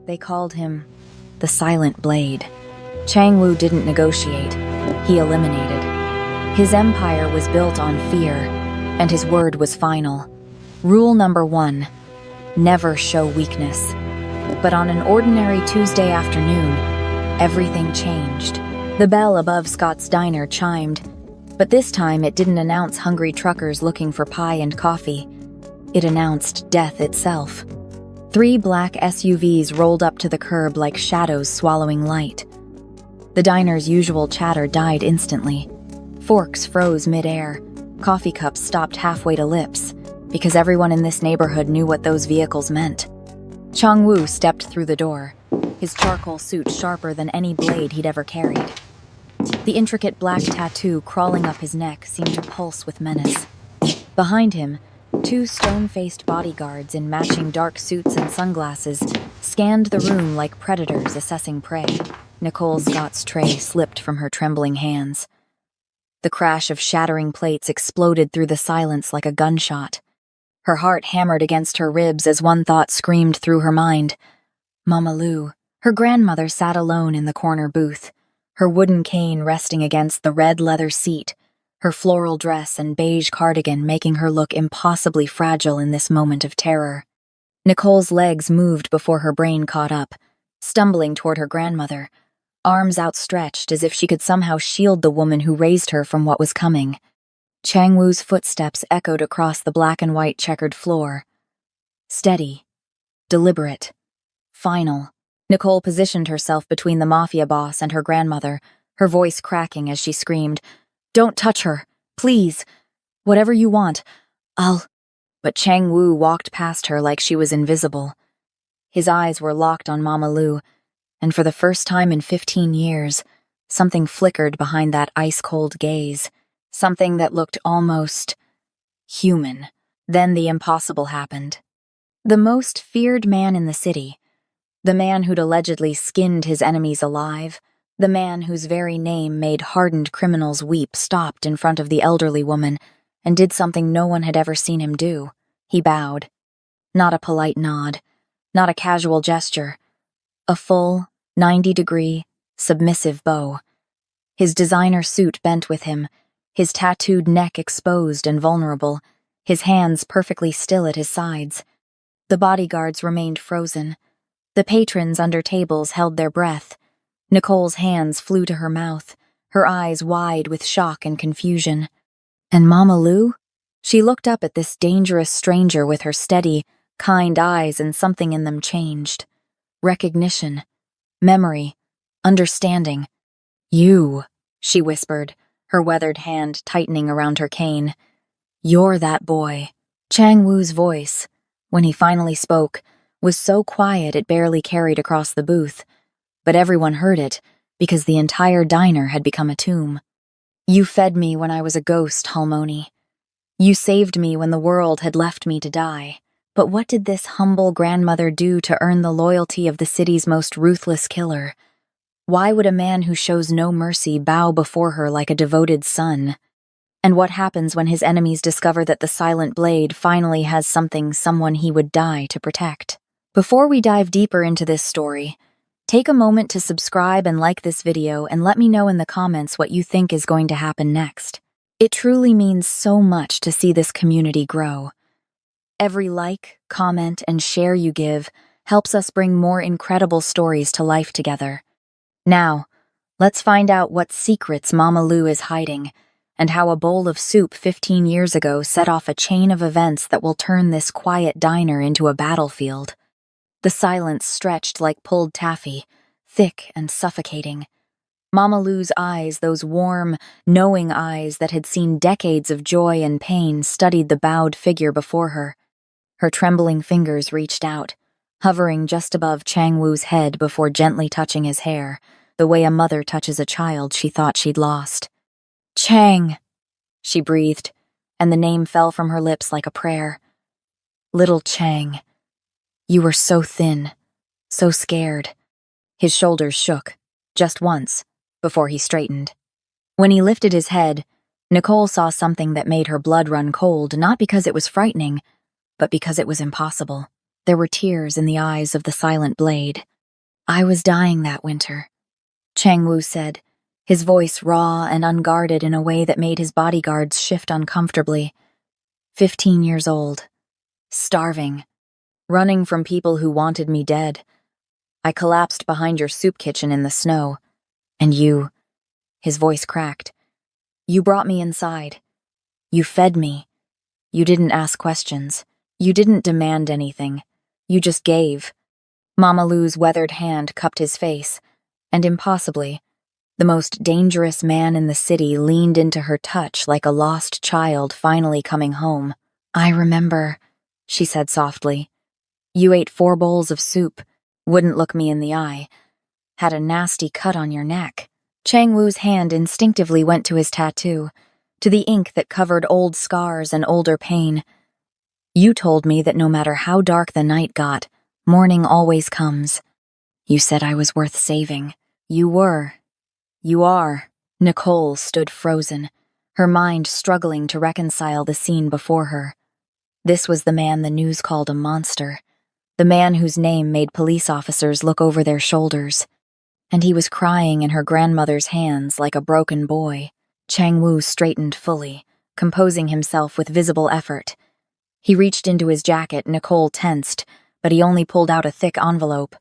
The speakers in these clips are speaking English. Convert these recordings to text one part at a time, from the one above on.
They called him the Silent Blade. Chang Wu didn't negotiate, he eliminated. His empire was built on fear, and his word was final. Rule number 1, never show weakness. But on an ordinary Tuesday afternoon, everything changed. The bell above Scott's diner chimed, but this time it didn't announce hungry truckers looking for pie and coffee. It announced death itself. 3 black SUVs rolled up to the curb like shadows swallowing light. The diner's usual chatter died instantly. Forks froze mid-air. Coffee cups stopped halfway to lips, because everyone in this neighborhood knew what those vehicles meant. Chang Wu stepped through the door, his charcoal suit sharper than any blade he'd ever carried. The intricate black tattoo crawling up his neck seemed to pulse with menace. Behind him, 2 stone-faced bodyguards in matching dark suits and sunglasses scanned the room like predators assessing prey. Nicole Scott's tray slipped from her trembling hands. The crash of shattering plates exploded through the silence like a gunshot. Her heart hammered against her ribs as one thought screamed through her mind. Mama Lu. Her grandmother sat alone in the corner booth, her wooden cane resting against the red leather seat, her floral dress and beige cardigan making her look impossibly fragile in this moment of terror. Nicole's legs moved before her brain caught up, stumbling toward her grandmother, arms outstretched as if she could somehow shield the woman who raised her from what was coming. Chang Wu's footsteps echoed across the black and white checkered floor. Steady, deliberate, final. Nicole positioned herself between the Mafia boss and her grandmother, her voice cracking as she screamed, "Don't touch her, please. Whatever you want, I'll—" But Chang Wu walked past her like she was invisible. His eyes were locked on Mama Lu, and for the first time in 15 years, something flickered behind that ice-cold gaze, something that looked almost human. Then the impossible happened. The most feared man in the city, the man who'd allegedly skinned his enemies alive, the man whose very name made hardened criminals weep, stopped in front of the elderly woman and did something no one had ever seen him do. He bowed. Not a polite nod, not a casual gesture. A full, 90-degree, submissive bow. His designer suit bent with him, his tattooed neck exposed and vulnerable, his hands perfectly still at his sides. The bodyguards remained frozen. The patrons under tables held their breath. Nicole's hands flew to her mouth, her eyes wide with shock and confusion. And Mama Lu? She looked up at this dangerous stranger with her steady, kind eyes, and something in them changed. Recognition, memory, understanding. "You," she whispered, her weathered hand tightening around her cane. "You're that boy." Chang Wu's voice, when he finally spoke, was so quiet it barely carried across the booth, but everyone heard it because the entire diner had become a tomb. "You fed me when I was a ghost, Halmoni. You saved me when the world had left me to die. But what did this humble grandmother do to earn the loyalty of the city's most ruthless killer? Why would a man who shows no mercy bow before her like a devoted son? And what happens when his enemies discover that the Silent Blade finally has someone he would die to protect?" Before we dive deeper into this story, take a moment to subscribe and like this video and let me know in the comments what you think is going to happen next. It truly means so much to see this community grow. Every like, comment, and share you give helps us bring more incredible stories to life together. Now, let's find out what secrets Mama Lu is hiding, and how a bowl of soup 15 years ago set off a chain of events that will turn this quiet diner into a battlefield. The silence stretched like pulled taffy, thick and suffocating. Mama Lu's eyes, those warm, knowing eyes that had seen decades of joy and pain, studied the bowed figure before her. Her trembling fingers reached out, hovering just above Chang Wu's head before gently touching his hair, the way a mother touches a child she thought she'd lost. "Chang," she breathed, and the name fell from her lips like a prayer. "Little Chang. You were so thin, so scared." His shoulders shook, just once, before he straightened. When he lifted his head, Nicole saw something that made her blood run cold, not because it was frightening, but because it was impossible. There were tears in the eyes of the Silent Blade. I was dying that winter, Chang Wu said, his voice raw and unguarded in a way that made his bodyguards shift uncomfortably. 15 years old. Starving. Running from people who wanted me dead. I collapsed behind your soup kitchen in the snow. And you, his voice cracked, you brought me inside. You fed me. You didn't ask questions. You didn't demand anything. You just gave. Mama Lou's weathered hand cupped his face, and impossibly, the most dangerous man in the city leaned into her touch like a lost child finally coming home. I remember, she said softly. You ate 4 bowls of soup, wouldn't look me in the eye, had a nasty cut on your neck. Chang Wu's hand instinctively went to his tattoo, to the ink that covered old scars and older pain. You told me that no matter how dark the night got, morning always comes. You said I was worth saving. You were. You are. Nicole stood frozen, her mind struggling to reconcile the scene before her. This was the man the news called a monster, the man whose name made police officers look over their shoulders. And he was crying in her grandmother's hands like a broken boy. Chang Wu straightened fully, composing himself with visible effort. He reached into his jacket. Nicole tensed, but he only pulled out a thick envelope.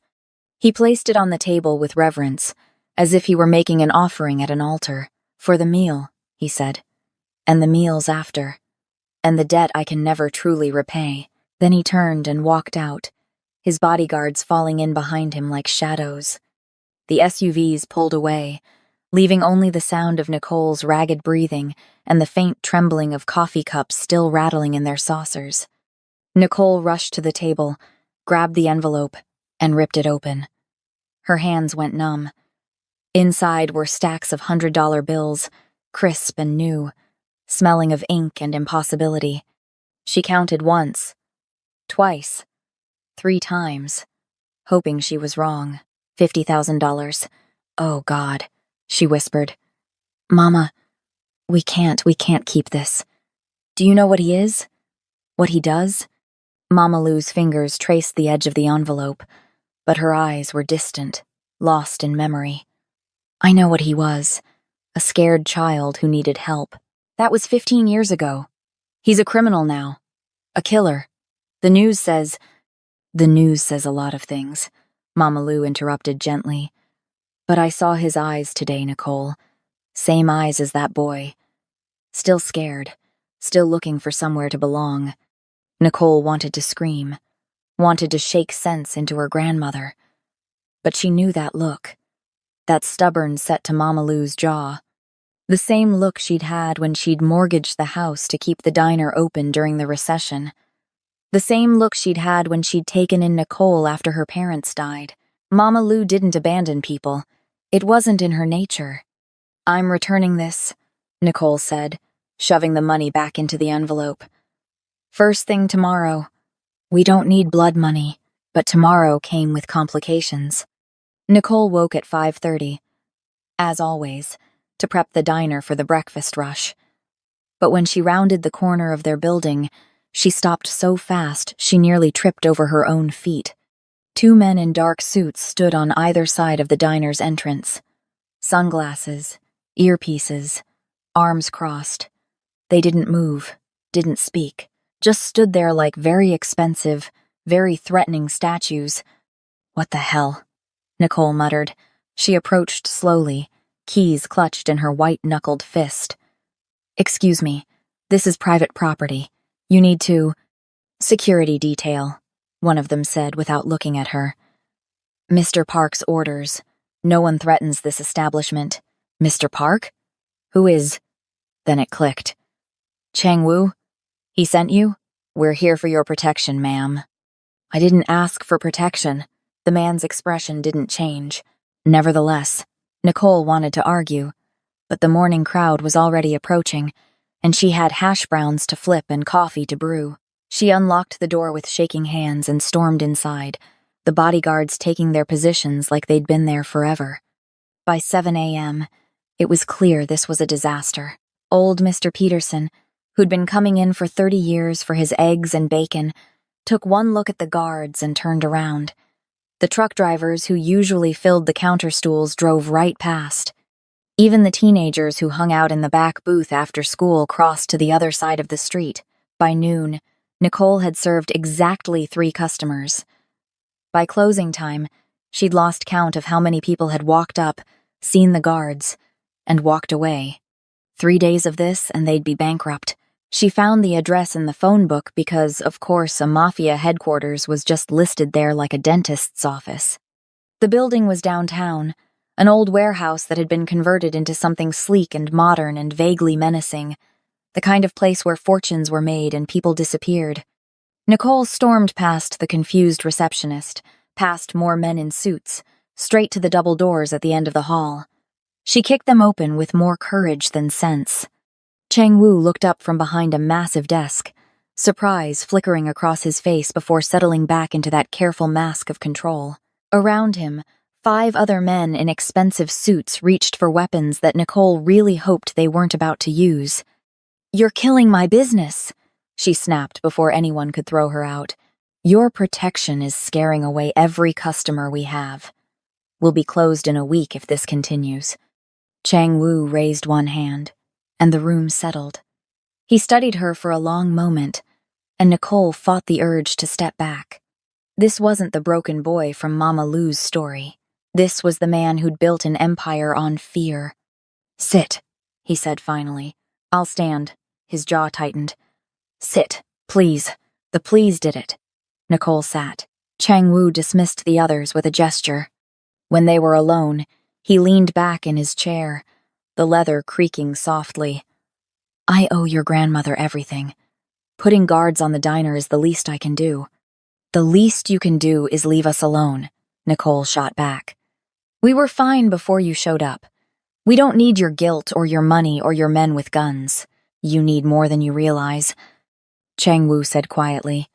He placed it on the table with reverence, as if he were making an offering at an altar. For the meal, he said, and the meals after, and the debt I can never truly repay. Then he turned and walked out, his bodyguards falling in behind him like shadows. The SUVs pulled away, leaving only the sound of Nicole's ragged breathing and the faint trembling of coffee cups still rattling in their saucers. Nicole rushed to the table, grabbed the envelope, and ripped it open. Her hands went numb. Inside were stacks of $100 bills, crisp and new, smelling of ink and impossibility. She counted once, twice, 3 times, hoping she was wrong. $50,000. Oh, God, she whispered. Mama, we can't keep this. Do you know what he is? What he does? Mama Lou's fingers traced the edge of the envelope, but her eyes were distant, lost in memory. I know what he was. A scared child who needed help. That was 15 years ago. He's a criminal now. A killer. The news says a lot of things, Mama Lou interrupted gently. But I saw his eyes today, Nicole. Same eyes as that boy. Still scared, still looking for somewhere to belong. Nicole wanted to scream, wanted to shake sense into her grandmother. But she knew that look, that stubborn set to Mama Lou's jaw. The same look she'd had when she'd mortgaged the house to keep the diner open during the recession. The same look she'd had when she'd taken in Nicole after her parents died. Mama Lou didn't abandon people. It wasn't in her nature. I'm returning this, Nicole said, shoving the money back into the envelope. First thing tomorrow. We don't need blood money, but tomorrow came with complications. Nicole woke at 5:30, as always, to prep the diner for the breakfast rush. But when she rounded the corner of their building, she stopped so fast she nearly tripped over her own feet. 2 men in dark suits stood on either side of the diner's entrance. Sunglasses, earpieces, arms crossed. They didn't move, didn't speak, just stood there like very expensive, very threatening statues. What the hell? Nicole muttered. She approached slowly, keys clutched in her white-knuckled fist. Excuse me, this is private property. You need to— Security detail, one of them said without looking at her. Mr. Park's orders. No one threatens this establishment. Mr. Park? Who is— Then it clicked. Chang Wu? He sent you? We're here for your protection, ma'am. I didn't ask for protection. The man's expression didn't change. Nevertheless, Nicole wanted to argue, but the morning crowd was already approaching, and she had hash browns to flip and coffee to brew. She unlocked the door with shaking hands and stormed inside, the bodyguards taking their positions like they'd been there forever. By 7 a.m., it was clear this was a disaster. Old Mr. Peterson, who'd been coming in for 30 years for his eggs and bacon, took one look at the guards and turned around. The truck drivers who usually filled the counter stools drove right past. Even the teenagers who hung out in the back booth after school crossed to the other side of the street. By noon, Nicole had served exactly 3 customers. By closing time, she'd lost count of how many people had walked up, seen the guards, and walked away. 3 days of this, and they'd be bankrupt. She found the address in the phone book because, of course, a Mafia headquarters was just listed there like a dentist's office. The building was downtown, an old warehouse that had been converted into something sleek and modern and vaguely menacing, the kind of place where fortunes were made and people disappeared. Nicole stormed past the confused receptionist, past more men in suits, straight to the double doors at the end of the hall. She kicked them open with more courage than sense. Chang-Woo looked up from behind a massive desk, surprise flickering across his face before settling back into that careful mask of control. Around him, 5 other men in expensive suits reached for weapons that Nicole really hoped they weren't about to use. "You're killing my business," she snapped before anyone could throw her out. "Your protection is scaring away every customer we have. We'll be closed in a week if this continues." Chang-Woo raised one hand, and the room settled. He studied her for a long moment, and Nicole fought the urge to step back. This wasn't the broken boy from Mama Lou's story. This was the man who'd built an empire on fear. "Sit," he said finally. "I'll stand." His jaw tightened. "Sit, please." The please did it. Nicole sat. Chang-Woo dismissed the others with a gesture. When they were alone, he leaned back in his chair, the leather creaking softly. "I owe your grandmother everything. Putting guards on the diner is the least I can do." "The least you can do is leave us alone," Nicole shot back. "We were fine before you showed up. We don't need your guilt or your money or your men with guns. You need more than you realize." Chang-Woo said quietly,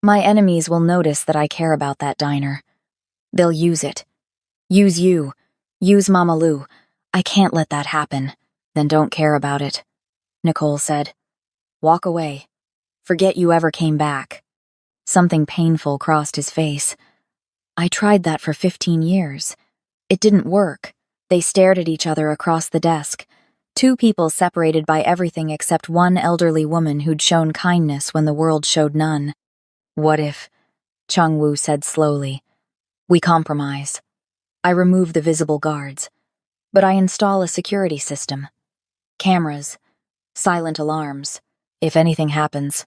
"My enemies will notice that I care about that diner. They'll use it. Use you. Use Mama Lou. I can't let that happen." "Then don't care about it," Nicole said. "Walk away. Forget you ever came back." Something painful crossed his face. "I tried that for 15 years. It didn't work." They stared at each other across the desk, 2 people separated by everything except one elderly woman who'd shown kindness when the world showed none. "What if," Chang-Woo said slowly, "we compromise? I remove the visible guards, but I install a security system. Cameras, silent alarms. If anything happens,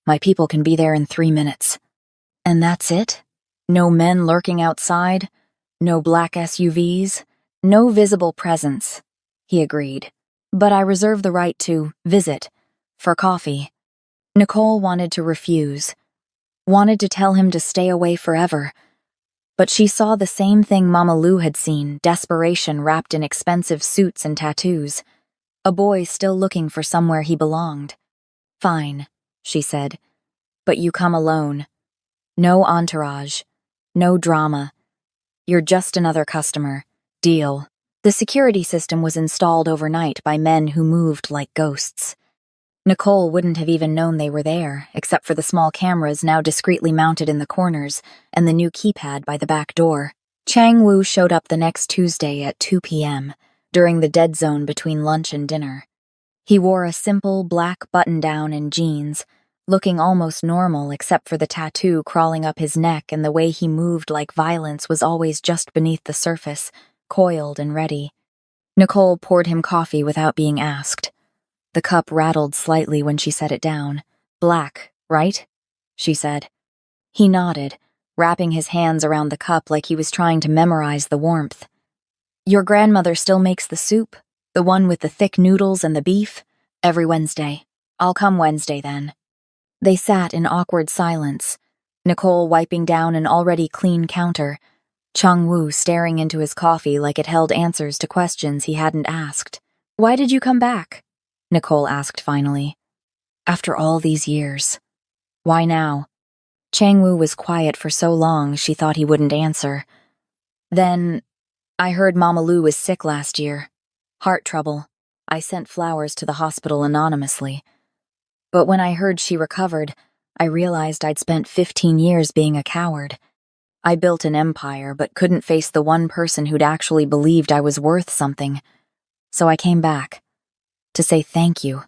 my people can be there in 3 minutes. And that's it? No men lurking outside? No black SUVs? No visible presence," he agreed. "But I reserve the right to visit, for coffee." Nicole wanted to refuse, wanted to tell him to stay away forever, but she saw the same thing Mama Lou had seen, desperation wrapped in expensive suits and tattoos. A boy still looking for somewhere he belonged. "Fine," she said, "but you come alone. No entourage, no drama. You're just another customer. Deal." The security system was installed overnight by men who moved like ghosts. Nicole wouldn't have even known they were there, except for the small cameras now discreetly mounted in the corners and the new keypad by the back door. Chang-Woo showed up the next Tuesday at 2 p.m., during the dead zone between lunch and dinner. He wore a simple black button-down and jeans, looking almost normal except for the tattoo crawling up his neck, and the way he moved like violence was always just beneath the surface, coiled and ready. Nicole poured him coffee without being asked. The cup rattled slightly when she set it down. "Black, right?" she said. He nodded, wrapping his hands around the cup like he was trying to memorize the warmth. "Your grandmother still makes the soup? The one with the thick noodles and the beef? Every Wednesday. I'll come Wednesday then." They sat in awkward silence, Nicole wiping down an already clean counter, Chang-Woo staring into his coffee like it held answers to questions he hadn't asked. "Why did you come back?" Nicole asked finally. "After all these years. Why now?" Chang-Woo was quiet for so long she thought he wouldn't answer. "Then, I heard Mama Lou was sick last year. Heart trouble. I sent flowers to the hospital anonymously. But when I heard she recovered, I realized I'd spent 15 years being a coward. I built an empire, but couldn't face the one person who'd actually believed I was worth something. So I came back. To say thank you.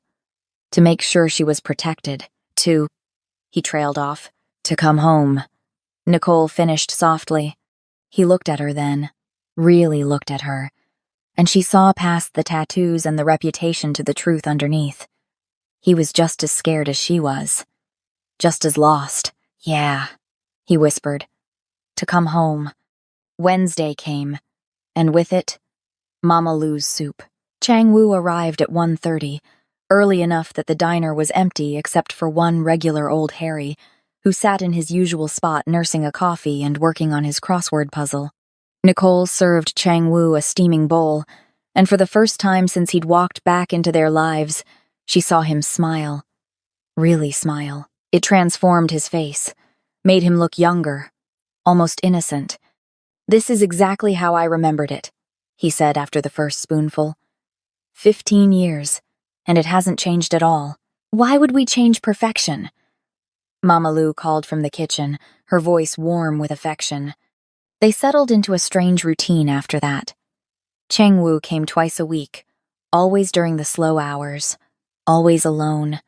To make sure she was protected. He trailed off. To come home. Nicole finished softly. He looked at her then. Really looked at her. And she saw past the tattoos and the reputation to the truth underneath. He was just as scared as she was. Just as lost. Yeah, he whispered. To come home. Wednesday came, and with it, Mama Lou's soup. Chang Wu arrived at 1:30, early enough that the diner was empty except for one regular old Harry, who sat in his usual spot nursing a coffee and working on his crossword puzzle. Nicole served Chang Wu a steaming bowl, and for the first time since he'd walked back into their lives, she saw him smile. Really smile. It transformed his face, made him look younger, almost innocent. This is exactly how I remembered it, he said after the first spoonful. 15 years, and it hasn't changed at all. Why would we change perfection? Mama Lou called from the kitchen, her voice warm with affection. They settled into a strange routine after that. Chang Wu came twice a week, always during the slow hours, always alone.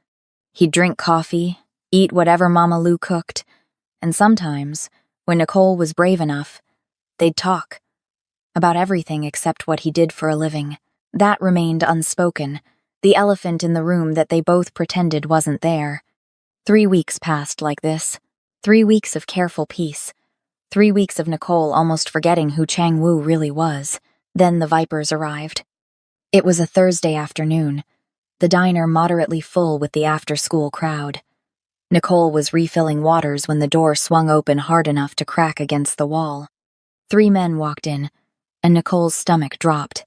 He'd drink coffee, eat whatever Mama Lou cooked, and sometimes, when Nicole was brave enough, they'd talk. About everything except what he did for a living. That remained unspoken, the elephant in the room that they both pretended wasn't there. 3 weeks passed like this. 3 weeks of careful peace. 3 weeks of Nicole almost forgetting who Chang Wu really was. Then the Vipers arrived. It was a Thursday afternoon, the diner moderately full with the after-school crowd. Nicole was refilling waters when the door swung open hard enough to crack against the wall. 3 men walked in, and Nicole's stomach dropped.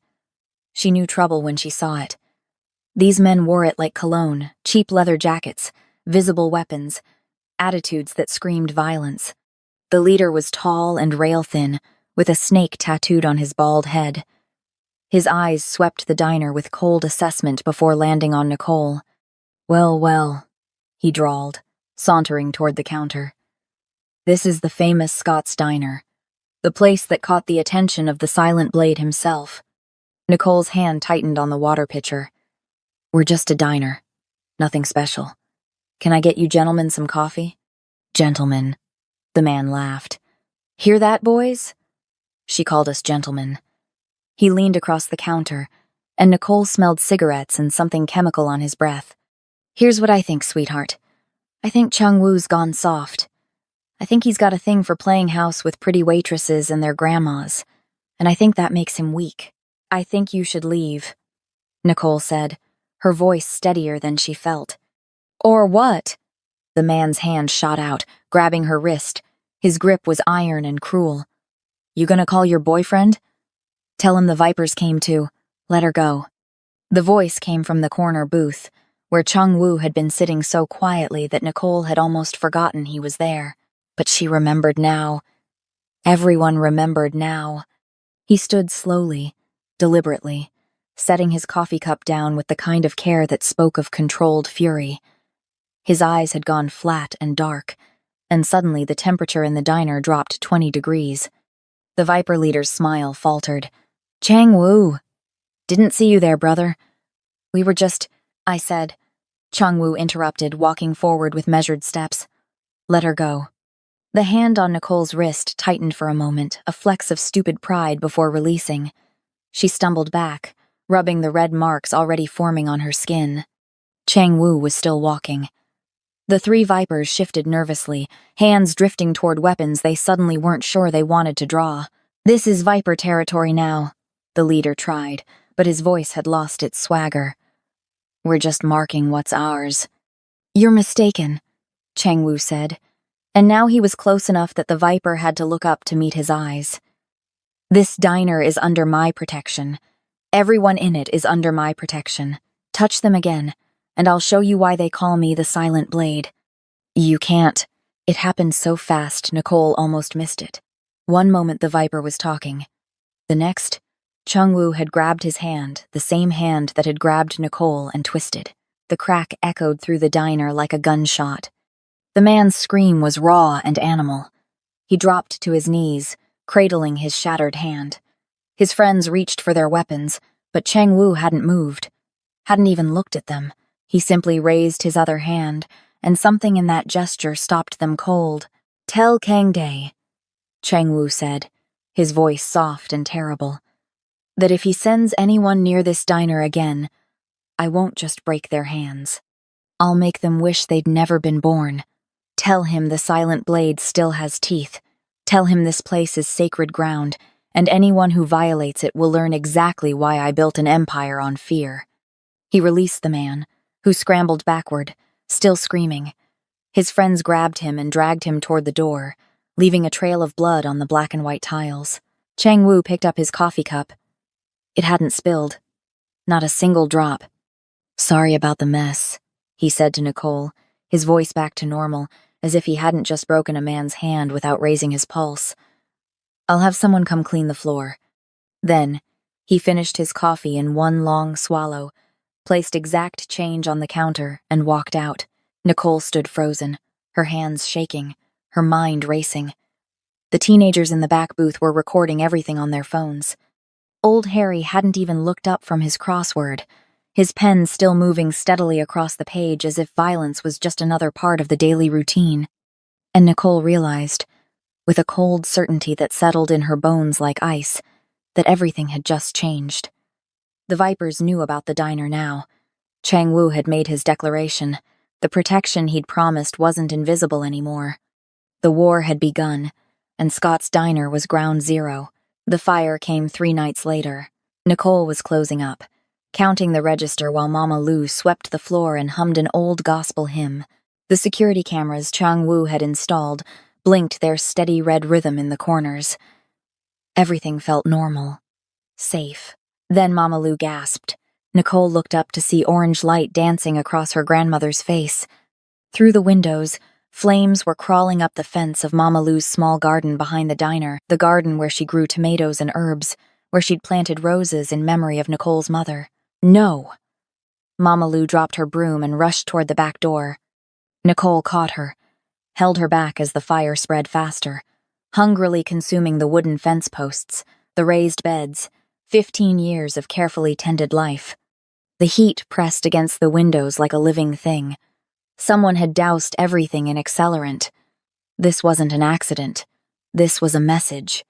She knew trouble when she saw it. These men wore it like cologne, cheap leather jackets, visible weapons, attitudes that screamed violence. The leader was tall and rail-thin, with a snake tattooed on his bald head. His eyes swept the diner with cold assessment before landing on Nicole. Well, well, he drawled, sauntering toward the counter. This is the famous Scott's Diner, the place that caught the attention of the Silent Blade himself. Nicole's hand tightened on the water pitcher. We're just a diner. Nothing special. Can I get you gentlemen some coffee? Gentlemen. The man laughed. Hear that, boys? She called us gentlemen. He leaned across the counter, and Nicole smelled cigarettes and something chemical on his breath. Here's what I think, sweetheart. I think Chang Wu's gone soft. I think he's got a thing for playing house with pretty waitresses and their grandmas, and I think that makes him weak. I think you should leave, Nicole said, her voice steadier than she felt. Or what? The man's hand shot out, grabbing her wrist. His grip was iron and cruel. You gonna call your boyfriend? Tell him the Vipers came too. Let her go. The voice came from the corner booth, where Chang Wu had been sitting so quietly that Nicole had almost forgotten he was there. But she remembered now. Everyone remembered now. He stood slowly, deliberately, setting his coffee cup down with the kind of care that spoke of controlled fury. His eyes had gone flat and dark, and suddenly the temperature in the diner dropped 20 degrees. The Viper leader's smile faltered. Chang Wu. Didn't see you there, brother. We were just, I said. Chang Wu interrupted, walking forward with measured steps. Let her go. The hand on Nicole's wrist tightened for a moment, a flex of stupid pride before releasing. She stumbled back, rubbing the red marks already forming on her skin. Chang Wu was still walking. The 3 Vipers shifted nervously, hands drifting toward weapons they suddenly weren't sure they wanted to draw. This is Viper territory now, the leader tried, but his voice had lost its swagger. We're just marking what's ours. You're mistaken, Chang Wu said, and now he was close enough that the Viper had to look up to meet his eyes. This diner is under my protection. Everyone in it is under my protection. Touch them again, and I'll show you why they call me the Silent Blade. You can't. It happened so fast, Nicole almost missed it. One moment the Viper was talking. The next, Chang Wu had grabbed his hand, the same hand that had grabbed Nicole, and twisted. The crack echoed through the diner like a gunshot. The man's scream was raw and animal. He dropped to his knees, cradling his shattered hand. His friends reached for their weapons, but Chang Wu hadn't moved, hadn't even looked at them. He simply raised his other hand, and something in that gesture stopped them cold. "Tell Kang Dae," Chang Wu said, his voice soft and terrible, "that if he sends anyone near this diner again, I won't just break their hands. I'll make them wish they'd never been born. Tell him the silent blade still has teeth. Tell him this place is sacred ground, and anyone who violates it will learn exactly why I built an empire on fear." He released the man, who scrambled backward, still screaming. His friends grabbed him and dragged him toward the door, leaving a trail of blood on the black and white tiles. Chang Wu picked up his coffee cup. It hadn't spilled. Not a single drop. "Sorry about the mess," he said to Nicole, his voice back to normal, as if he hadn't just broken a man's hand without raising his pulse. "I'll have someone come clean the floor." Then, he finished his coffee in one long swallow, placed exact change on the counter, and walked out. Nicole stood frozen, her hands shaking, her mind racing. The teenagers in the back booth were recording everything on their phones. Old Harry hadn't even looked up from his crossword, his pen still moving steadily across the page as if violence was just another part of the daily routine. And Nicole realized, with a cold certainty that settled in her bones like ice, that everything had just changed. The Vipers knew about the diner now. Chang Wu had made his declaration. The protection he'd promised wasn't invisible anymore. The war had begun, and Scott's diner was ground zero. The fire came 3 nights later. Nicole was closing up, counting the register while Mama Lu swept the floor and hummed an old gospel hymn. The security cameras Chang Wu had installed blinked their steady red rhythm in the corners. Everything felt normal, safe. Then Mama Lu gasped. Nicole looked up to see orange light dancing across her grandmother's face. Through the windows, flames were crawling up the fence of Mama Lu's small garden behind the diner, the garden where she grew tomatoes and herbs, where she'd planted roses in memory of Nicole's mother. "No!" Mama Lu dropped her broom and rushed toward the back door. Nicole caught her, held her back as the fire spread faster, hungrily consuming the wooden fence posts, the raised beds, 15 years of carefully tended life. The heat pressed against the windows like a living thing. Someone had doused everything in accelerant. This wasn't an accident. This was a message.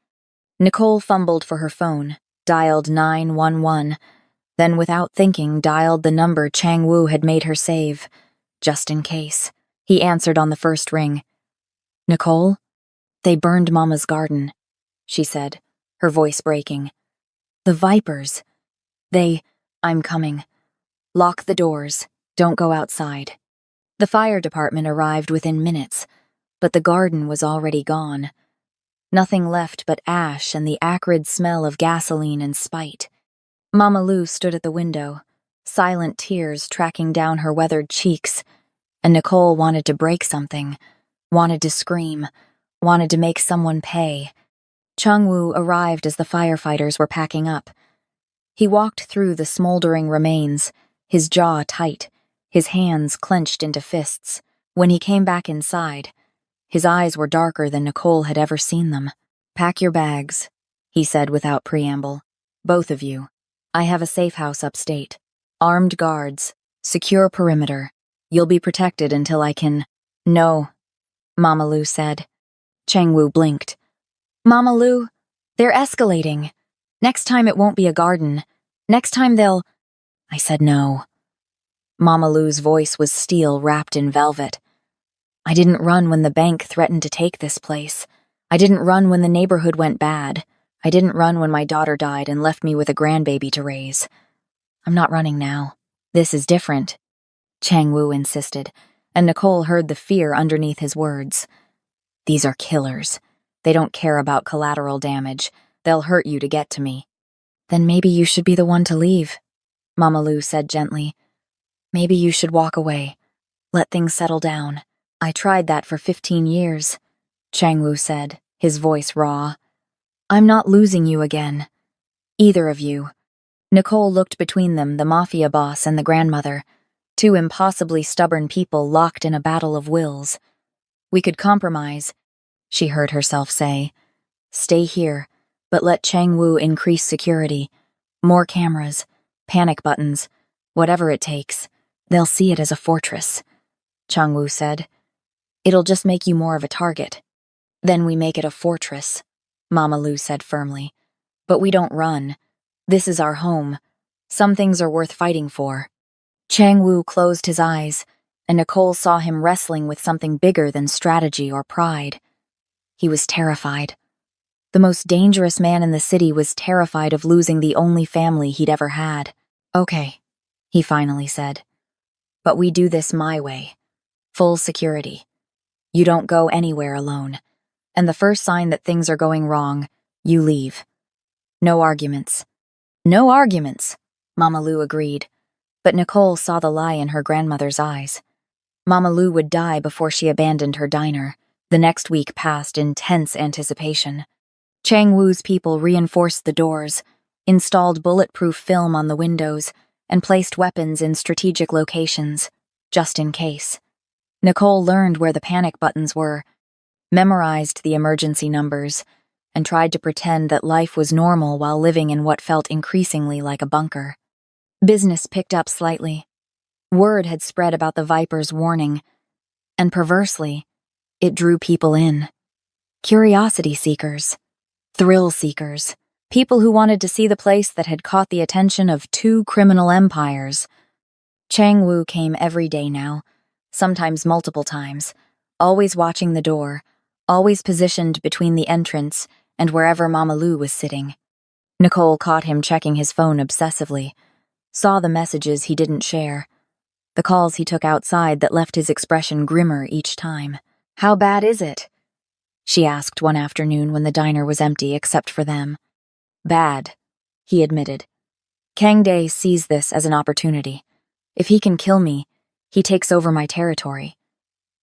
Nicole fumbled for her phone, dialed 911, then without thinking dialed the number Chang Wu had made her save, just in case. He answered on the first ring. "Nicole? They burned Mama's garden," she said, her voice breaking. "The Vipers. I'm coming. Lock the doors. Don't go outside." The fire department arrived within minutes, but the garden was already gone. Nothing left but ash and the acrid smell of gasoline and spite. Mama Lu stood at the window, silent tears tracking down her weathered cheeks, and Nicole wanted to break something, wanted to scream, wanted to make someone pay. Chang Wu arrived as the firefighters were packing up. He walked through the smoldering remains, his jaw tight, his hands clenched into fists. When he came back inside, his eyes were darker than Nicole had ever seen them. "Pack your bags," he said without preamble. "Both of you. I have a safe house upstate. Armed guards. Secure perimeter. You'll be protected until I can—" "No," Mama Lu said. Chang Wu blinked. "Mama Lu, they're escalating. Next time it won't be a garden. Next time they'll—" I said no. Mama Lu's voice was steel wrapped in velvet. "I didn't run when the bank threatened to take this place. I didn't run when the neighborhood went bad. I didn't run when my daughter died and left me with a grandbaby to raise. I'm not running now. This is different," Chang Wu insisted, and Nicole heard the fear underneath his words. "These are killers. They don't care about collateral damage. They'll hurt you to get to me." "Then maybe you should be the one to leave," Mama Lu said gently. "Maybe you should walk away. Let things settle down." "I tried that for 15 years, Chang Wu said, his voice raw. "I'm not losing you again. Either of you." Nicole looked between them, the Mafia boss and the grandmother, 2 impossibly stubborn people locked in a battle of wills. "We could compromise," she heard herself say. Stay here, but let Chang-Woo increase security. More cameras, panic buttons, whatever it takes. They'll see it as a fortress, Chang-Woo said. It'll just make you more of a target. Then we make it a fortress, Mama Lu said firmly. But we don't run. This is our home. Some things are worth fighting for. Chang-Woo closed his eyes, and Nicole saw him wrestling with something bigger than strategy or pride. He was terrified. The most dangerous man in the city was terrified of losing the only family he'd ever had. Okay, he finally said. But we do this my way. Full security. You don't go anywhere alone. And the first sign that things are going wrong, you leave. No arguments. No arguments, Mama Lu agreed. But Nicole saw the lie in her grandmother's eyes. Mama Lu would die before she abandoned her diner. The next week passed in tense anticipation. Chang-Woo's people reinforced the doors, installed bulletproof film on the windows, and placed weapons in strategic locations, just in case. Nicole learned where the panic buttons were, memorized the emergency numbers, and tried to pretend that life was normal while living in what felt increasingly like a bunker. Business picked up slightly. Word had spread about the Viper's warning, and perversely, it drew people in. Curiosity seekers. Thrill seekers. People who wanted to see the place that had caught the attention of two criminal empires. Chang-Woo came every day now, sometimes multiple times, always watching the door, always positioned between the entrance and wherever Mama Lu was sitting. Nicole caught him checking his phone obsessively, saw the messages he didn't share, the calls he took outside that left his expression grimmer each time. How bad is it? She asked one afternoon when the diner was empty except for them. Bad, he admitted. Kang Dae sees this as an opportunity. If he can kill me, he takes over my territory.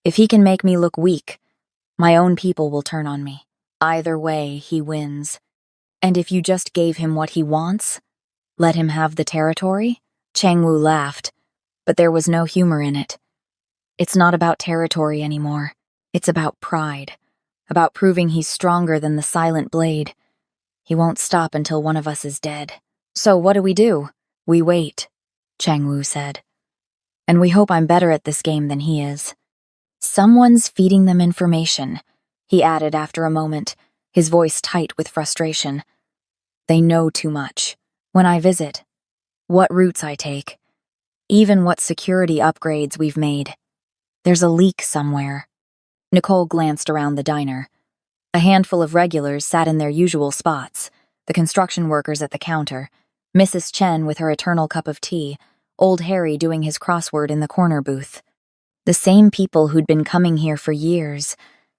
If he can make me look weak, my own people will turn on me. Either way, he wins. And if you just gave him what he wants, let him have the territory? Chang-Woo laughed, but there was no humor in it. It's not about territory anymore. It's about pride. About proving he's stronger than the silent blade. He won't stop until one of us is dead. So what do? We wait, Chang-Woo said. And we hope I'm better at this game than he is. Someone's feeding them information, he added after a moment, his voice tight with frustration. They know too much. When I visit, what routes I take, even what security upgrades we've made. There's a leak somewhere. Nicole glanced around the diner. A handful of regulars sat in their usual spots, the construction workers at the counter, Mrs. Chen with her eternal cup of tea, old Harry doing his crossword in the corner booth. The same people who'd been coming here for years,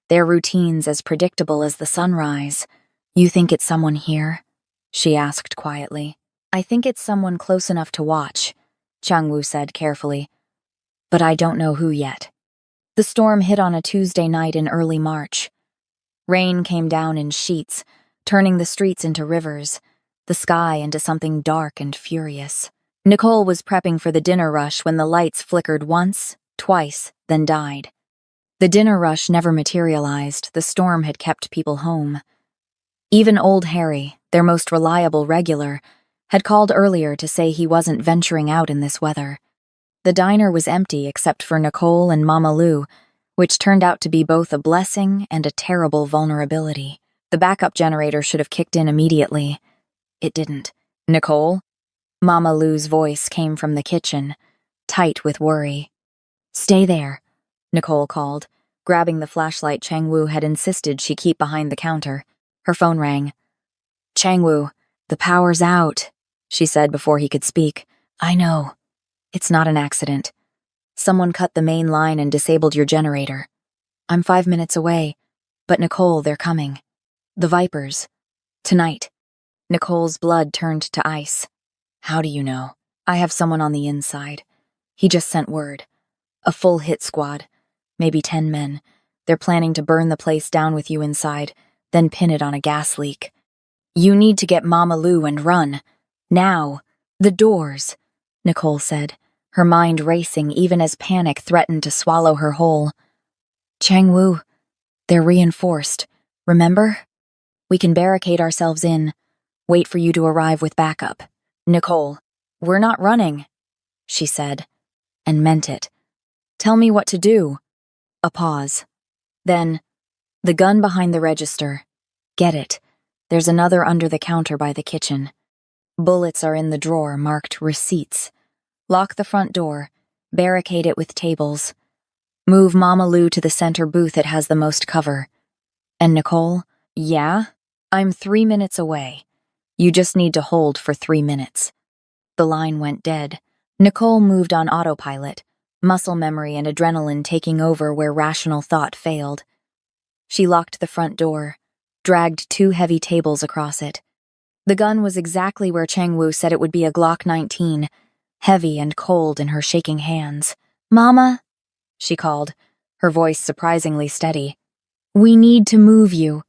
their routines as predictable as the sunrise. You think it's someone here? She asked quietly. I think it's someone close enough to watch, Chang-Woo said carefully. But I don't know who yet. The storm hit on a Tuesday night in early March. Rain came down in sheets, turning the streets into rivers, the sky into something dark and furious. Nicole was prepping for the dinner rush when the lights flickered once, twice, then died. The dinner rush never materialized. The storm had kept people home. Even old Harry, their most reliable regular, had called earlier to say he wasn't venturing out in this weather. The diner was empty except for Nicole and Mama Lu, which turned out to be both a blessing and a terrible vulnerability. The backup generator should have kicked in immediately. It didn't. Nicole? Mama Lu's voice came from the kitchen, tight with worry. Stay there, Nicole called, grabbing the flashlight Chang-Woo had insisted she keep behind the counter. Her phone rang. Chang-Woo, the power's out, she said before he could speak. I know. It's not an accident. Someone cut the main line and disabled your generator. I'm 5 minutes away, but Nicole, they're coming. The Vipers. Tonight. Nicole's blood turned to ice. How do you know? I have someone on the inside. He just sent word. A full hit squad. Maybe 10 men. They're planning to burn the place down with you inside, then pin it on a gas leak. You need to get Mama Lu and run. Now. The doors, Nicole said, her mind racing even as panic threatened to swallow her whole. Chang-Woo, They're reinforced. Remember? We can barricade ourselves in, wait for you to arrive with backup. Nicole, we're not running, she said, and meant it. Tell me what to do. A pause. Then, the gun behind the register. Get it. There's another under the counter by the kitchen. Bullets are in the drawer marked receipts. Lock the front door. Barricade it with tables. Move Mama Lou to the center booth it has the most cover. And Nicole? Yeah? I'm 3 minutes away. You just need to hold for 3 minutes. The line went dead. Nicole moved on autopilot, muscle memory and adrenaline taking over where rational thought failed. She locked the front door, dragged 2 heavy tables across it. The gun was exactly where Chang-Woo said it would be, a Glock 19, heavy and cold in her shaking hands. Mama, she called, her voice surprisingly steady. We need to move you.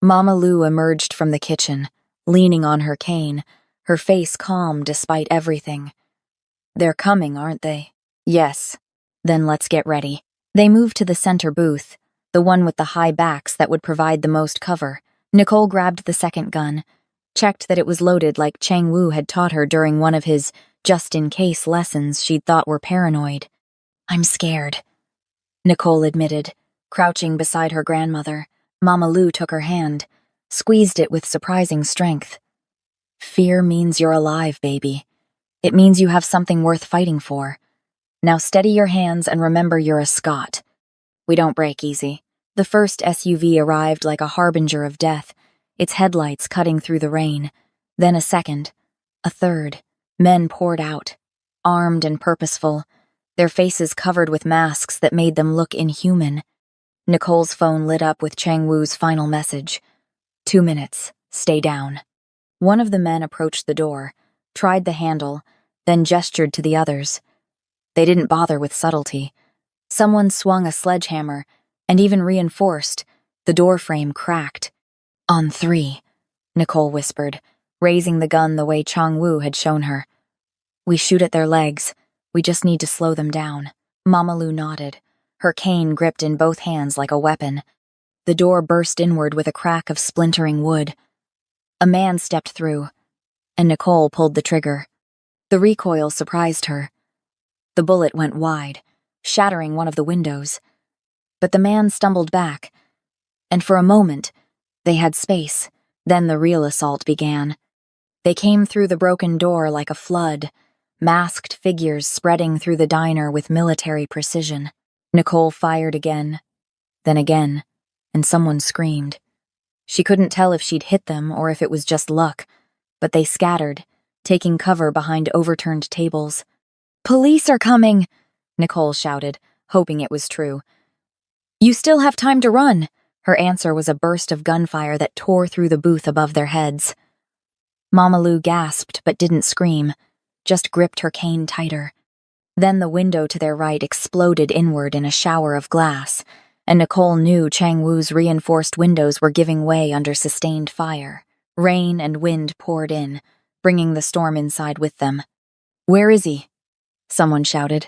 Mama Lou emerged from the kitchen, leaning on her cane, her face calm despite everything. They're coming, aren't they? Yes. Then let's get ready. They moved to the center booth, the one with the high backs that would provide the most cover. Nicole grabbed the second gun, checked that it was loaded like Chang-Woo had taught her during one of his just-in-case lessons she'd thought were paranoid. I'm scared, Nicole admitted, crouching beside her grandmother. Mama Lou took her hand, squeezed it with surprising strength. Fear means you're alive, baby. It means you have something worth fighting for. Now steady your hands and remember you're a Scot. We don't break easy. The first SUV arrived like a harbinger of death, its headlights cutting through the rain. Then a second, a third. Men poured out, armed and purposeful, their faces covered with masks that made them look inhuman. Nicole's phone lit up with Chang-Woo's final message. 2 minutes. Stay down. One of the men approached the door, tried the handle, then gestured to the others. They didn't bother with subtlety. Someone swung a sledgehammer, and even reinforced, the door frame cracked. On 3, Nicole whispered, raising the gun the way Chang-Woo had shown her. We shoot at their legs. We just need to slow them down. Mama Lou nodded, her cane gripped in both hands like a weapon. The door burst inward with a crack of splintering wood. A man stepped through, and Nicole pulled the trigger. The recoil surprised her. The bullet went wide, shattering one of the windows. But the man stumbled back, and for a moment, they had space. Then the real assault began. They came through the broken door like a flood, masked figures spreading through the diner with military precision. Nicole fired again, then again, and someone screamed. She couldn't tell if she'd hit them or if it was just luck, but they scattered, taking cover behind overturned tables. Police are coming, Nicole shouted, hoping it was true. You still have time to run. Her answer was a burst of gunfire that tore through the booth above their heads. Mama Lou gasped but didn't scream, just gripped her cane tighter. Then the window to their right exploded inward in a shower of glass, and Nicole knew Chang-Woo's reinforced windows were giving way under sustained fire. Rain and wind poured in, bringing the storm inside with them. Where is he? Someone shouted.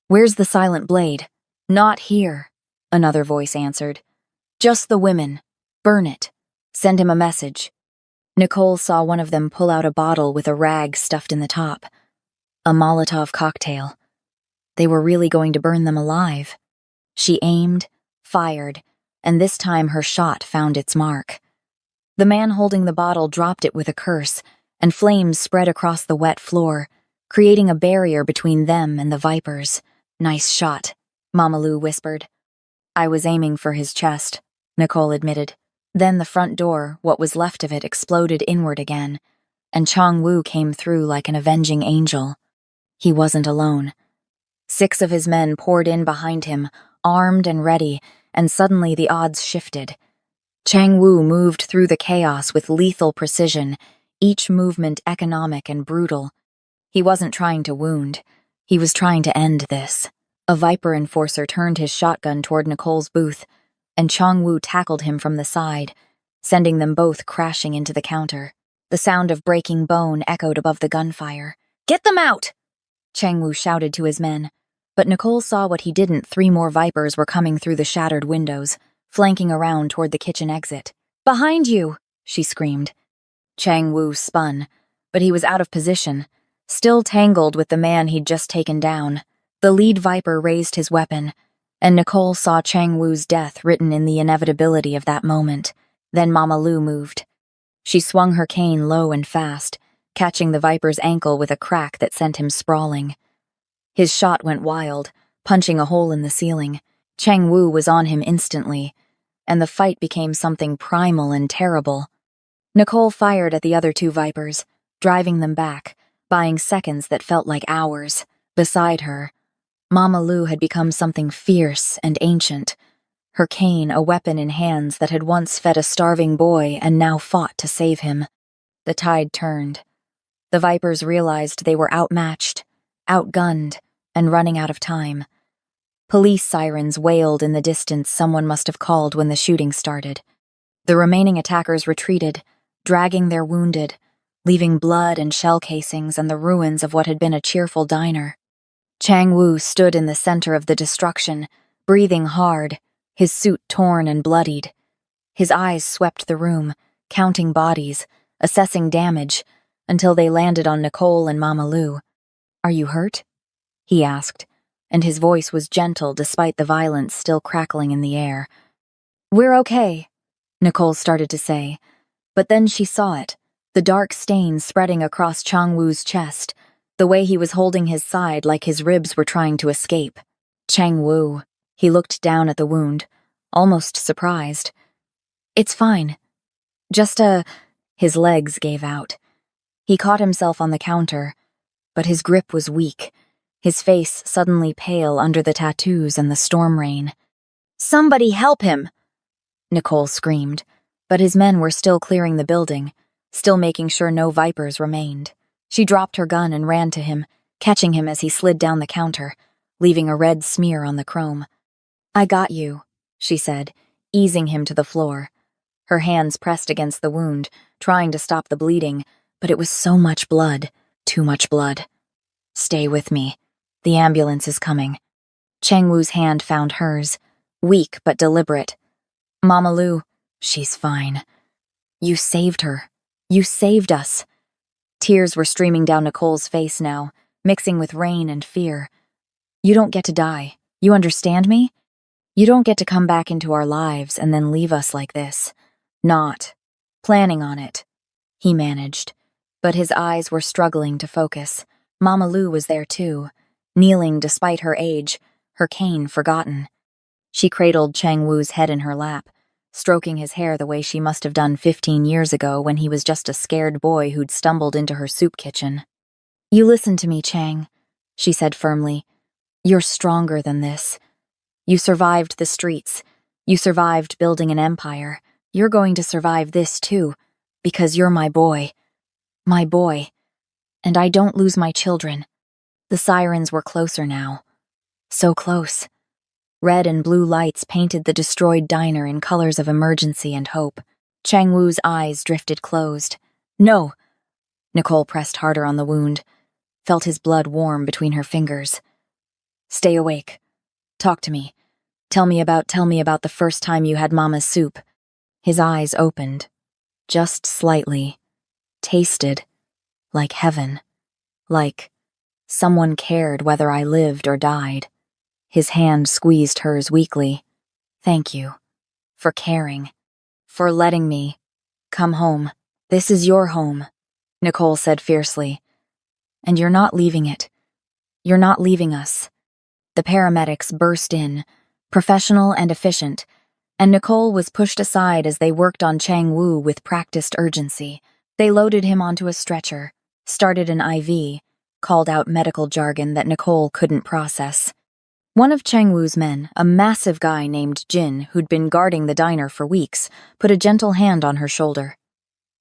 Where's the silent blade? Not here, another voice answered. Just the women. Burn it. Send him a message. Nicole saw one of them pull out a bottle with a rag stuffed in the top. A Molotov cocktail. They were really going to burn them alive. She aimed, fired, and this time her shot found its mark. The man holding the bottle dropped it with a curse, and flames spread across the wet floor, creating a barrier between them and the Vipers. Nice shot, Mama Lou whispered. I was aiming for his chest, Nicole admitted. Then the front door, what was left of it, exploded inward again, and Chang-Woo came through like an avenging angel. He wasn't alone. 6 of his men poured in behind him, armed and ready, and suddenly the odds shifted. Chang-Woo moved through the chaos with lethal precision, each movement economic and brutal. He wasn't trying to wound. He was trying to end this. A Viper enforcer turned his shotgun toward Nicole's booth, and Chang-Woo tackled him from the side, sending them both crashing into the counter. The sound of breaking bone echoed above the gunfire. Get them out! Chang-Woo shouted to his men, but Nicole saw what he didn't. 3 more Vipers were coming through the shattered windows, flanking around toward the kitchen exit. "Behind you!" she screamed. Chang Wu spun, but he was out of position, still tangled with the man he'd just taken down. The lead viper raised his weapon, and Nicole saw Chang Wu's death written in the inevitability of that moment. Then Mama Lu moved. She swung her cane low and fast, catching the viper's ankle with a crack that sent him sprawling. His shot went wild, punching a hole in the ceiling. Chang Wu was on him instantly, and the fight became something primal and terrible. Nicole fired at the other two vipers, driving them back, buying seconds that felt like hours. Beside her, Mama Lu had become something fierce and ancient, her cane a weapon in hands that had once fed a starving boy and now fought to save him. The tide turned. The vipers realized they were outmatched, outgunned, and running out of time. Police sirens wailed in the distance someone must have called when the shooting started. The remaining attackers retreated, dragging their wounded, leaving blood and shell casings and the ruins of what had been a cheerful diner. Chang Wu stood in the center of the destruction, breathing hard, his suit torn and bloodied. His eyes swept the room, counting bodies, assessing damage, until they landed on Nicole and Mama Lu. "Are you hurt?" he asked, and his voice was gentle despite the violence still crackling in the air. "We're okay," Nicole started to say, but then she saw it, the dark stain spreading across Chang Wu's chest, the way he was holding his side like his ribs were trying to escape. Chang Wu. He looked down at the wound, almost surprised. "It's fine. His legs gave out. He caught himself on the counter, but his grip was weak, his face suddenly pale under the tattoos and the storm rain. "Somebody help him!" Nicole screamed, but his men were still clearing the building, still making sure no vipers remained. She dropped her gun and ran to him, catching him as he slid down the counter, leaving a red smear on the chrome. "I got you," she said, easing him to the floor. Her hands pressed against the wound, trying to stop the bleeding, but it was so much blood, too much blood. "Stay with me. The ambulance is coming." Chang Wu's hand found hers, weak but deliberate. "Mama Lu, she's fine. You saved her. You saved us." Tears were streaming down Nicole's face now, mixing with rain and fear. "You don't get to die. You understand me? You don't get to come back into our lives and then leave us like this. Not planning on it," he managed, but his eyes were struggling to focus. Mama Lu was there too, kneeling despite her age, her cane forgotten. She cradled Chang Wu's head in her lap, stroking his hair the way she must have done 15 years ago when he was just a scared boy who'd stumbled into her soup kitchen. "You listen to me, Chang," she said firmly. "You're stronger than this. You survived the streets. You survived building an empire. You're going to survive this too, because you're my boy. My boy. And I don't lose my children." The sirens were closer now. So close. Red and blue lights painted the destroyed diner in colors of emergency and hope. Chang Wu's eyes drifted closed. "No!" Nicole pressed harder on the wound, felt his blood warm between her fingers. "Stay awake. Talk to me. Tell me about the first time you had Mama's soup." His eyes opened, just slightly, tasted, like heaven, like someone cared whether I lived or died. His hand squeezed hers weakly. "Thank you. For caring. For letting me come home. This is your home," Nicole said fiercely. "And you're not leaving it. You're not leaving us." The paramedics burst in, professional and efficient, and Nicole was pushed aside as they worked on Chang Wu with practiced urgency. They loaded him onto a stretcher, started an IV, called out medical jargon that Nicole couldn't process. One of Chang Wu's men, a massive guy named Jin who'd been guarding the diner for weeks, put a gentle hand on her shoulder.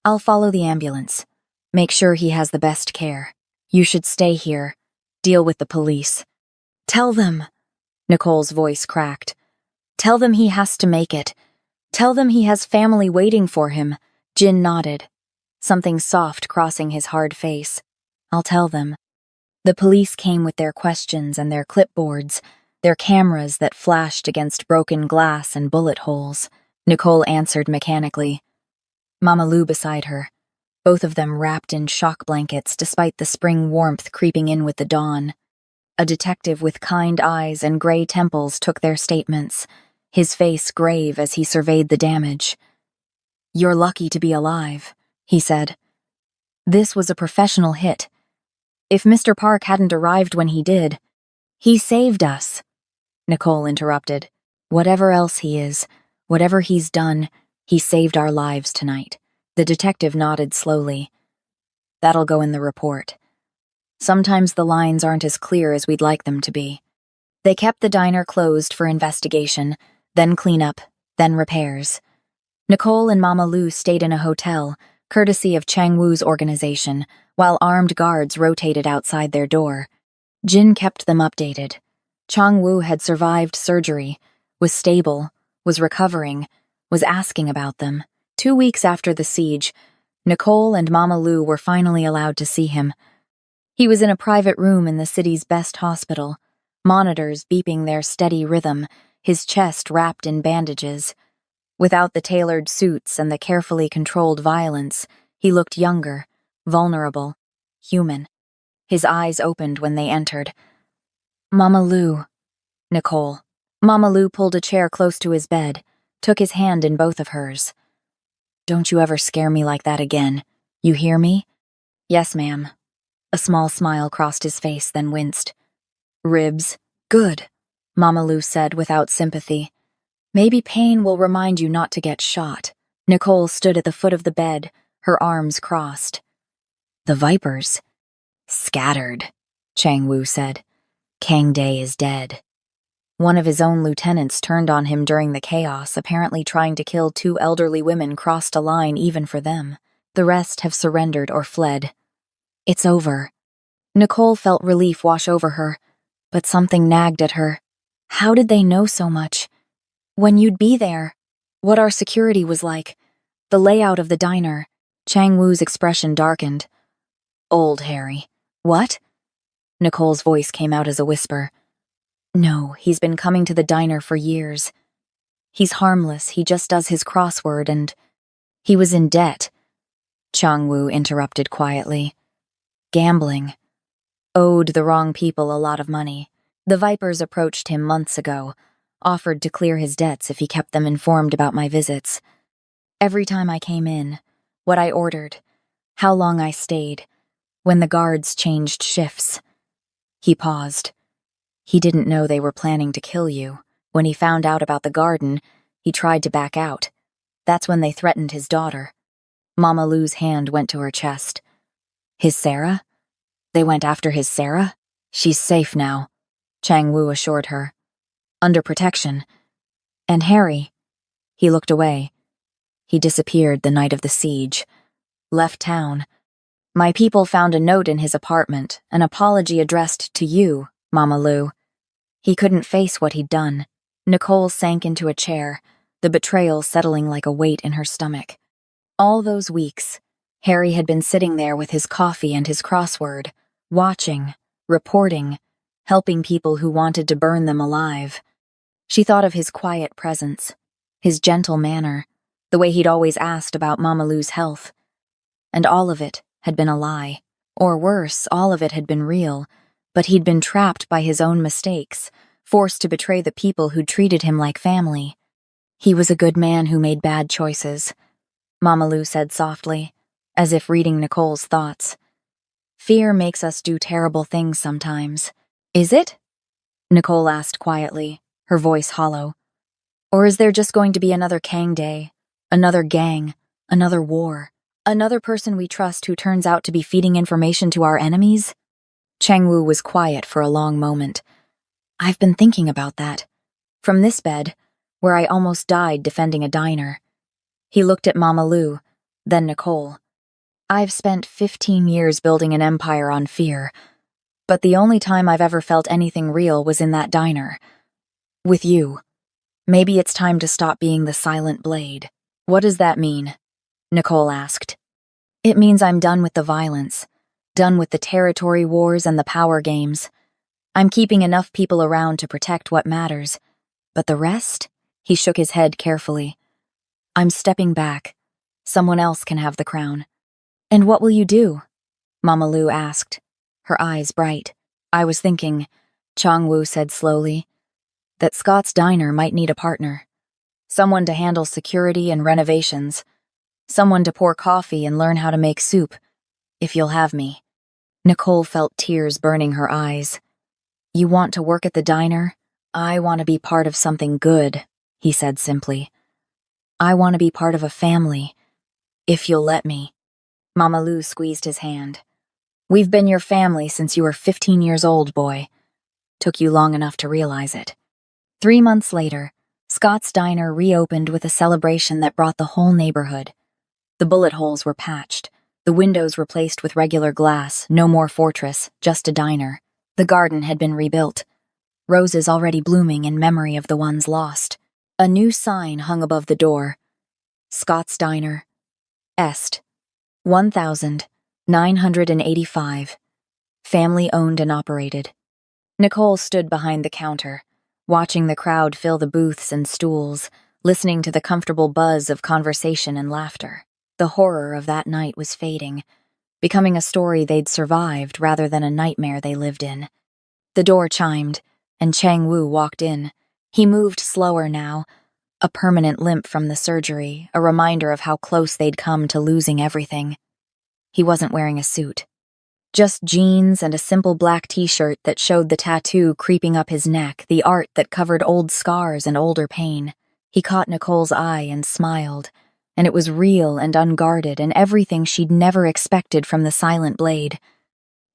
"I'll follow the ambulance. Make sure he has the best care. You should stay here. Deal with the police." "Tell them," Nicole's voice cracked. "Tell them he has to make it. Tell them he has family waiting for him." Jin nodded, something soft crossing his hard face. "I'll tell them." The police came with their questions and their clipboards, Their cameras that flashed against broken glass and bullet holes. Nicole answered mechanically. Mama Lou beside her, both of them wrapped in shock blankets despite the spring warmth creeping in with the dawn. A detective with kind eyes and gray temples took their statements, his face grave as he surveyed the damage. "You're lucky to be alive," he said. "This was a professional hit. If Mr. Park hadn't arrived when he did, he saved us." Nicole interrupted. "Whatever else he is, whatever he's done, he saved our lives tonight." The detective nodded slowly. "That'll go in the report. Sometimes the lines aren't as clear as we'd like them to be." They kept the diner closed for investigation, then cleanup, then repairs. Nicole and Mama Lou stayed in a hotel, courtesy of Chang Wu's organization, while armed guards rotated outside their door. Jin kept them updated. Chang Wu had survived surgery, was stable, was recovering, was asking about them. 2 weeks after the siege, Nicole and Mama Lou were finally allowed to see him. He was in a private room in the city's best hospital, monitors beeping their steady rhythm, his chest wrapped in bandages. Without the tailored suits and the carefully controlled violence, he looked younger, vulnerable, human. His eyes opened when they entered. "Mama Lou." Nicole. Mama Lou pulled a chair close to his bed, took his hand in both of hers. "Don't you ever scare me like that again. You hear me?" "Yes, ma'am." A small smile crossed his face, then winced. "Ribs? Good," Mama Lou said without sympathy. "Maybe pain will remind you not to get shot." Nicole stood at the foot of the bed, her arms crossed. "The Vipers." "Scattered," Chang Wu said. "Kang Day is dead." One of his own lieutenants turned on him during the chaos, apparently trying to kill 2 elderly women crossed a line even for them. The rest have surrendered or fled. "It's over." Nicole felt relief wash over her, but something nagged at her. How did they know so much? When you'd be there? What our security was like? The layout of the diner? Chang Wu's expression darkened. "Old Harry." "What?" Nicole's voice came out as a whisper. "No, he's been coming to the diner for years. He's harmless, he just does his crossword and—" "He was in debt," Chang Wu interrupted quietly. "Gambling. Owed the wrong people a lot of money. The Vipers approached him months ago, offered to clear his debts if he kept them informed about my visits. Every time I came in, what I ordered, how long I stayed, when the guards changed shifts." He paused. "He didn't know they were planning to kill you. When he found out about the garden, he tried to back out. That's when they threatened his daughter." Mama Lou's hand went to her chest. "His Sarah? They went after his Sarah? She's safe now," Chang Wu assured her. "Under protection. And Harry?" He looked away. "He disappeared the night of the siege. Left town. My people found a note in his apartment, an apology addressed to you, Mama Lou. He couldn't face what he'd done." Nicole sank into a chair, the betrayal settling like a weight in her stomach. All those weeks, Harry had been sitting there with his coffee and his crossword, watching, reporting, helping people who wanted to burn them alive. She thought of his quiet presence, his gentle manner, the way he'd always asked about Mama Lou's health. And all of it had been a lie. Or worse, all of it had been real, but he'd been trapped by his own mistakes, forced to betray the people who'd treated him like family. "He was a good man who made bad choices," Mama Lou said softly, as if reading Nicole's thoughts. "Fear makes us do terrible things sometimes." "Is it?" Nicole asked quietly, her voice hollow. "Or is there just going to be another Kang Day, another gang, another war, another person we trust who turns out to be feeding information to our enemies?" Chang Wu was quiet for a long moment. "I've been thinking about that. From this bed, where I almost died defending a diner." He looked at Mama Lou, then Nicole. "I've spent 15 years building an empire on fear, but the only time I've ever felt anything real was in that diner. With you. Maybe it's time to stop being the silent blade." "What does that mean?" Nicole asked. "It means I'm done with the violence, done with the territory wars and the power games. I'm keeping enough people around to protect what matters. But the rest? He shook his head carefully. I'm stepping back. Someone else can have the crown. And what will you do? Mama Lu asked, her eyes bright. I was thinking, Changwu said slowly, that Scott's diner might need a partner. Someone to handle security and renovations. Someone to pour coffee and learn how to make soup, if you'll have me. Nicole felt tears burning her eyes. You want to work at the diner? I want to be part of something good, he said simply. I want to be part of a family, if you'll let me. Mama Lu squeezed his hand. We've been your family since you were 15 years old, boy. Took you long enough to realize it. 3 months later, Scott's Diner reopened with a celebration that brought the whole neighborhood. The bullet holes were patched, the windows replaced with regular glass, no more fortress, just a diner. The garden had been rebuilt, roses already blooming in memory of the ones lost. A new sign hung above the door. Scott's Diner, Est, 1985. Family owned and operated. Nicole stood behind the counter, watching the crowd fill the booths and stools, listening to the comfortable buzz of conversation and laughter. The horror of that night was fading, becoming a story they'd survived rather than a nightmare they lived in. The door chimed, and Chang-Woo walked in. He moved slower now, a permanent limp from the surgery, a reminder of how close they'd come to losing everything. He wasn't wearing a suit. Just jeans and a simple black t-shirt that showed the tattoo creeping up his neck, the art that covered old scars and older pain. He caught Nicole's eye and smiled, and it was real and unguarded and everything she'd never expected from the silent blade.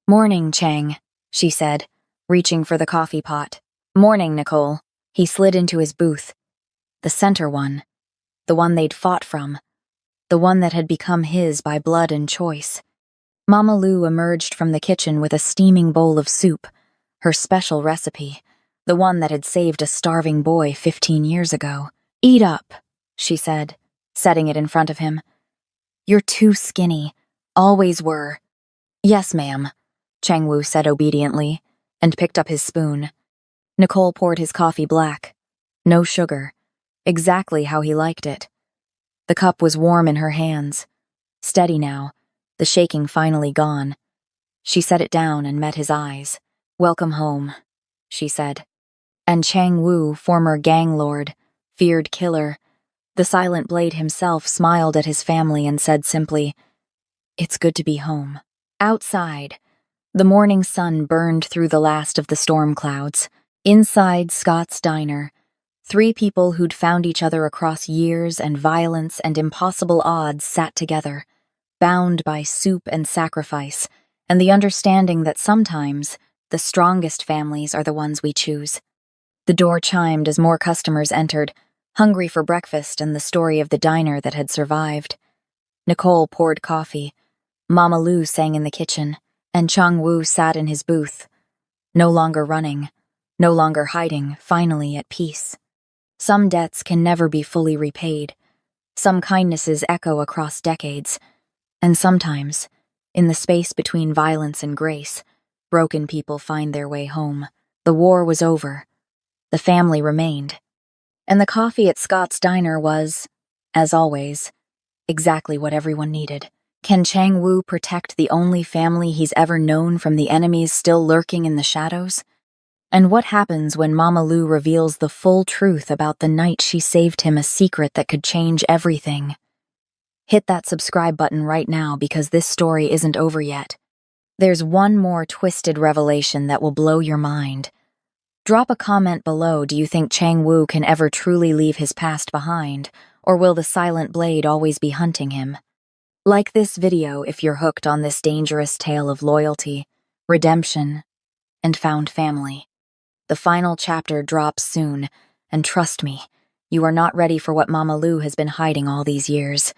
Morning, Chang, she said, reaching for the coffee pot. Morning, Nicole. He slid into his booth. The center one. The one they'd fought from. The one that had become his by blood and choice. Mama Lu emerged from the kitchen with a steaming bowl of soup, her special recipe, the one that had saved a starving boy 15 years ago. Eat up, she said, setting it in front of him. You're too skinny. Always were. Yes, ma'am, Chang-Woo said obediently, and picked up his spoon. Nicole poured his coffee black. No sugar. Exactly how he liked it. The cup was warm in her hands. Steady now, the shaking finally gone. She set it down and met his eyes. Welcome home, she said. And Chang-Woo, former gang lord, feared killer, the silent blade himself, smiled at his family and said simply, It's good to be home. Outside, the morning sun burned through the last of the storm clouds. Inside Scott's Diner, 3 people who'd found each other across years and violence and impossible odds sat together, bound by soup and sacrifice, and the understanding that sometimes the strongest families are the ones we choose. The door chimed as more customers entered, hungry for breakfast and the story of the diner that had survived. Nicole poured coffee, Mama Lu sang in the kitchen, and Chang-Woo sat in his booth, no longer running, no longer hiding, finally at peace. Some debts can never be fully repaid. Some kindnesses echo across decades. And sometimes, in the space between violence and grace, broken people find their way home. The war was over. The family remained. And the coffee at Scott's Diner was, as always, exactly what everyone needed. Can Chang-Woo protect the only family he's ever known from the enemies still lurking in the shadows? And what happens when Mama Lu reveals the full truth about the night she saved him a secret that could change everything? Hit that subscribe button right now because this story isn't over yet. There's one more twisted revelation that will blow your mind. Drop a comment below. Do you think Chang-Woo can ever truly leave his past behind, or will the silent blade always be hunting him? Like this video if you're hooked on this dangerous tale of loyalty, redemption, and found family. The final chapter drops soon, and trust me, you are not ready for what Mama Lu has been hiding all these years.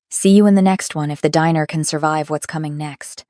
See you in the next one if the diner can survive what's coming next.